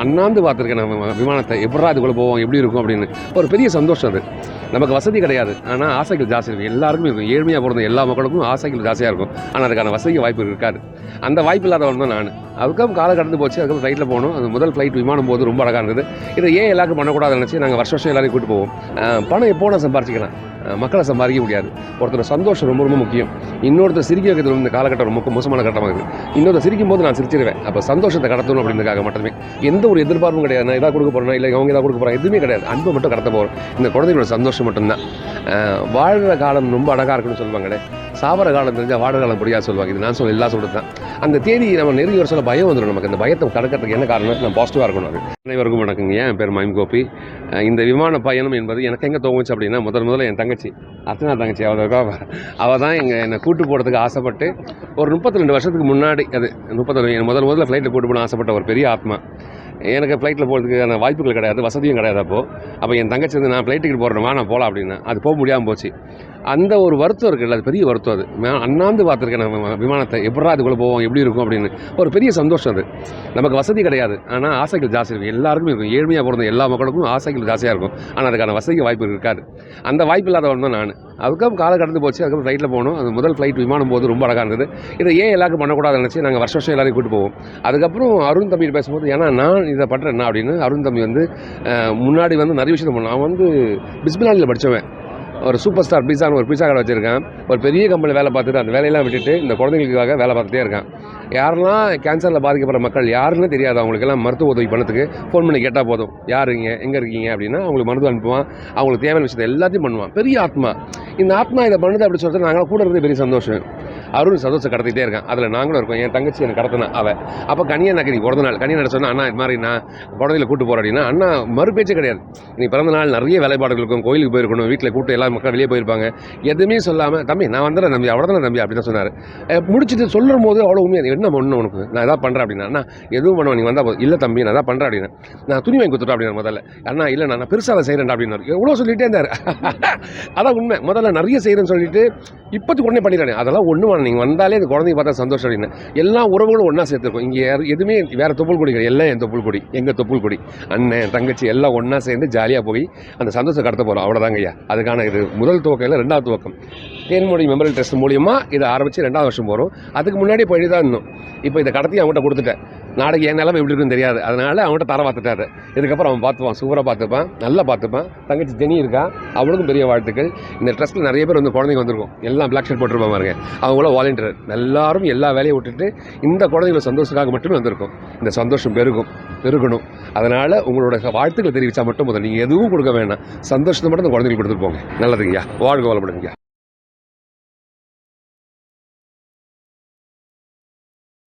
அண்ணாந்து பார்த்துருக்கேன் நம்ம விமானத்தை எப்படா அதுக்குள்ளே போவோம் எப்படி இருக்கும் அப்படின்னு ஒரு பெரிய சந்தோஷம் அது. நமக்கு வசதி கிடையாது, ஆனால் ஆசைகள் ஜாஸ்தி இருக்கும். எல்லாருக்குமே இருக்கும். ஏழ்மையாக பிறந்த எல்லா மக்களுக்கும் ஆசைகள் ஜாஸ்தியாக இருக்கும். ஆனால் அதுக்கான வசதி வாய்ப்பு இருக்காது. அந்த வாய்ப்பு இல்லாதவன் தான் நான். அதுக்கப்புறம் காலம் கடந்து போச்சு. அதுக்கப்புறம் ஃப்ளைட்டில் போகணும். அது முதல் ஃப்ளைட் விமானம் போது ரொம்ப அழகாக இருந்தது. இதை ஏன் எல்லாருக்கும் பண்ணக்கூடாதுன்னு நினச்சி நாங்கள் வருஷம் எல்லாரையும் கூப்பிட்டு போவோம். பணம் எப்போ நான் சம்பாரிச்சிக்கலாம், மக்களை சம்பாதிக்க முடியாது. ஒருத்தர் சந்தோஷம் ரொம்ப ரொம்ப முக்கியம். இன்னொருத்தர் சிரிக்க வைக்கிறது இந்த காலகட்டம் ரொம்ப மோசமான கட்டமாக இருக்குது. இன்னொருத்தர் சிரிக்கும் போது நான் சிரிச்சிருவேன். அப்போ சந்தோஷத்தை கடத்தணும் அப்படின்றதுக்காக மட்டுமே. எந்த ஒரு எதிர்பார்ப்பும் கிடையாது. நான் எதாவது கொடுக்க போகிறேன்னா இல்லை அவங்க எதாவது கொடுக்க போகிறேன், எதுவுமே கிடையாது. அன்பை மட்டும் கடத்த போகிறோம். இந்த குழந்தைங்களோட சந்தோஷம் மட்டும்தான். வாழ்கிற காலம் ரொம்ப அழகாக இருக்குன்னு சொல்லுவாங்களே, சாவர காலம் தெரிஞ்சால் வாடுற காலம் முடியாது சொல்லுவாங்க. இது நான் எல்லாம் சொல்லிட்டு தான். அந்த தேதி நம்ம நெருங்கி வர சொல்ல பயம் வந்துடும் நமக்கு. அந்த பயத்தை கடக்கிறதுக்கு என்ன காரணம், நான் பாசிட்டிவாக இருக்கணும். அது அனைவருக்கும் வணக்கங்க. என் பேர் மயம் கோபி. இந்த விமான பயணம் என்பது எனக்கு எங்கே தோணுச்சு அப்படின்னா, முதல்ல என் தங்கச்சி அர்ச்சனா தங்கச்சி அவள் தான் என்னை கூட்டு போகிறதுக்கு ஆசைப்பட்டு ஒரு 32 வருஷத்துக்கு முன்னாடி, அது 32 முதல்ல ஃப்ளைட்டில் கூட்டு போகணும்னு ஆசைப்பட்ட ஒரு பெரிய ஆத்மா. எனக்கு ஃப்ளைட்டில் போகிறதுக்கான வாய்ப்புகள் கிடையாது, வசதியும் கிடையாது. அப்போ என் தங்கச்சி வந்து நான் ஃப்ளைட் டிக்கெட் போடுறேன் நான் போகலாம் அப்படின்னா, அது போக முடியாமல் போச்சு. அந்த ஒரு வருத்தம் இருக்குல்ல, அது பெரிய வருத்தம். அது அண்ணாந்து பார்த்துருக்கேன் நம்ம விமானத்தை எப்படா அதுக்குள்ளே போவோம் எப்படி இருக்கும் அப்படின்னு ஒரு பெரிய சந்தோஷம் அது. நமக்கு வசதி கிடையாது, ஆனால் ஆசைகள் ஜாஸ்தி இருக்கும். எல்லாருக்குமே இருக்கும். ஏழ்மையாக பிறந்த எல்லா மக்களுக்கும் ஆசைகள் ஜாஸ்தியாக இருக்கும். ஆனால் அதுக்கான வசதி வாய்ப்பு இருக்காது. அந்த வாய்ப்பு இல்லாதவன் தான் நான். அதுக்கப்புறம் காலம் கடந்து போச்சு. அதுக்கப்புறம் ஃப்ளைட்டில் போகணும். அது முதல் ஃப்ளைட் விமானம் போது ரொம்ப அழகாக இருந்தது. இதை ஏன் எல்லாருக்கும் பண்ணக்கூடாதுன்னு நினச்சி நாங்கள் வருஷம் எல்லாரையும் கூப்பிட்டு போவோம். அதுக்கப்புறம் அருண் தம்பி பேசும்போது, ஏன்னா நான் இதை பண்ணுறேன் என்ன அப்படின்னு, அருண் தம்பி வந்து முன்னாடி வந்து நிறைய விஷயத்தை பண்ணான். அவன் வந்து பிஸ்மிலாலியில் படித்தவன். ஒரு சூப்பர் ஸ்டார் பீஸான்னு ஒரு பீஸா கடை வச்சுருக்கான். ஒரு பெரிய கம்பெனியில் வேலை பார்த்துட்டு அந்த வேலையெல்லாம் விட்டுட்டு இந்த குழந்தைங்களுக்காக வேலை பார்த்துட்டே இருக்கான். யாரெல்லாம் கேன்சரில் பாதிக்கப்படுற மக்கள் யாருன்னு தெரியாது, அவங்களுக்கெல்லாம் மருத்துவ உதவி பண்ணதுக்கு ஃபோன் பண்ணி கேட்டால் போதும், யாருங்க எங்கே இருக்கீங்க அப்படின்னா அவங்களுக்கு மருந்து அனுப்புவான். அவங்களுக்கு தேவையான விஷயத்தை எல்லாத்தையும் பண்ணுவான். பெரிய ஆத்மா. இந்த ஆத்மா இதை பண்ணுது அப்படி சொல்லிட்டு நாங்கள் கூட இருந்து பெரிய சந்தோஷம். அருண் சந்தோஷம் கடத்திட்டே இருக்கான். அதில் நாங்களும் இருக்கோம். என் தங்கச்சி எனக்கு கடத்தினா அவள். அப்போ கனியன் நக்கி பிறந்த நாள் கனியன் சொன்னால், அண்ணா இது மாதிரி நான் குழந்தையில கூட்டு போகிறேன் அப்படின்னா, அண்ணா மறுபேச்சே கிடையாது. நீ பிறந்த நாள் நிறைய வேலைப்பாடுகள் இருக்கும், கோயிலுக்கு போயிருக்கணும், வீட்டில் கூட்டு எல்லா மக்கள் வெளியே போயிருப்பாங்க, எதுவுமே சொல்லாமல் தம்பி நான் வந்துடுறேன் தம்பி அவ்வளோதான் தம்பி அப்படி தான் சொன்னார். முடிச்சுட்டு சொல்லும் போது அவ்வளோ உண்மையாக என்ன பண்ணணும் உனக்கு, நான் எதாவது பண்ணுறேன் அப்படின்னா, அண்ணா எதுவும் பண்ணுவேன் நீ வந்தால் போதும். இல்லை தம்பி நான் எதாவது பண்ணுறேன் அப்படின்னா, நான் துணி வாங்கி கொடுத்துட்டேன் அப்படின்னா முதல்ல. அண்ணா இல்லை நான் பெருசாக செய்கிறேன் அப்படின்னாரு. எவ்வளோ சொல்லிகிட்டே இருந்தார். அதான் உண்மை. முதல்ல நிறைய செய்கிறேன்னு சொல்லிட்டு இப்போத்துக்கு உடனே பண்ணிடுறேன். அதெல்லாம் ஒன்றும் வேணும், நீங்கள் வந்தாலே அந்த குழந்தைங்க பார்த்தா சந்தோஷம் அப்படின்னு. எல்லா உறவுகளும் ஒன்றா சேர்த்துருக்கோம். இங்கே எதுவுமே வேறு தொப்புள் கொடி கிடையாது. எல்லாம் என் தொப்புள் கொடி, எங்கள் தொப்புள் கொடி. அண்ணன் தங்கச்சி எல்லாம் ஒன்றா சேர்ந்து ஜாலியாக போய் அந்த சந்தோஷம் கடத்த போகிறோம். அவ்வளோதாங்க ஐயா. அதுக்கான இது முதல் துவக்கம் இல்லை, 2வது துவக்கம். தேன்மொழி மெமரியல் ட்ரஸ்ட் மூலியமாக இதை ஆரம்பித்து 2வது வருஷம் போகிறோம். அதுக்கு முன்னாடி போய் தான் இருந்தோம். இப்போ இதை கடத்தி அவங்ககிட்ட கொடுத்துட்டேன். நாளைக்கு என் நிலமை எப்படி இருக்குன்னு தெரியாது, அதனால் அவங்ககிட்ட தர பார்த்துட்டாரு. இதுக்கப்புறம் அவன் பார்த்துப்பான், சூப்பராக பார்த்துப்பான், நல்லா பார்த்துப்பான். தங்கச்சி ஜெனி இருக்கா, அவளுக்கும் பெரிய வாழ்த்துக்கள். இந்த ட்ரஸ்ட்டில் நிறைய பேர் வந்து குழந்தைங்க வந்திருக்கும். எல்லாம் பிளாக் ஷர்ட் போட்டுருப்பாங்க பாருங்க, அவங்கள வாலண்டியர். எல்லாரும் எல்லா வேலையை விட்டுட்டு இந்த குழந்தைங்கள சந்தோஷத்துக்காக மட்டுமே வந்திருக்கும். இந்த சந்தோஷம் பெருகணும். அதனால் உங்களோட வாழ்த்துக்களை தெரிவித்தா மட்டும் முதல்ல நீங்கள் எதுவும் கொடுக்க வேண்டாம், சந்தோஷத்தை மட்டும் இந்த குழந்தைங்களுக்கு கொடுத்துட்டு போங்க. நல்லதுங்கய்யா. வாழ்க வளப்படுங்கய்யா.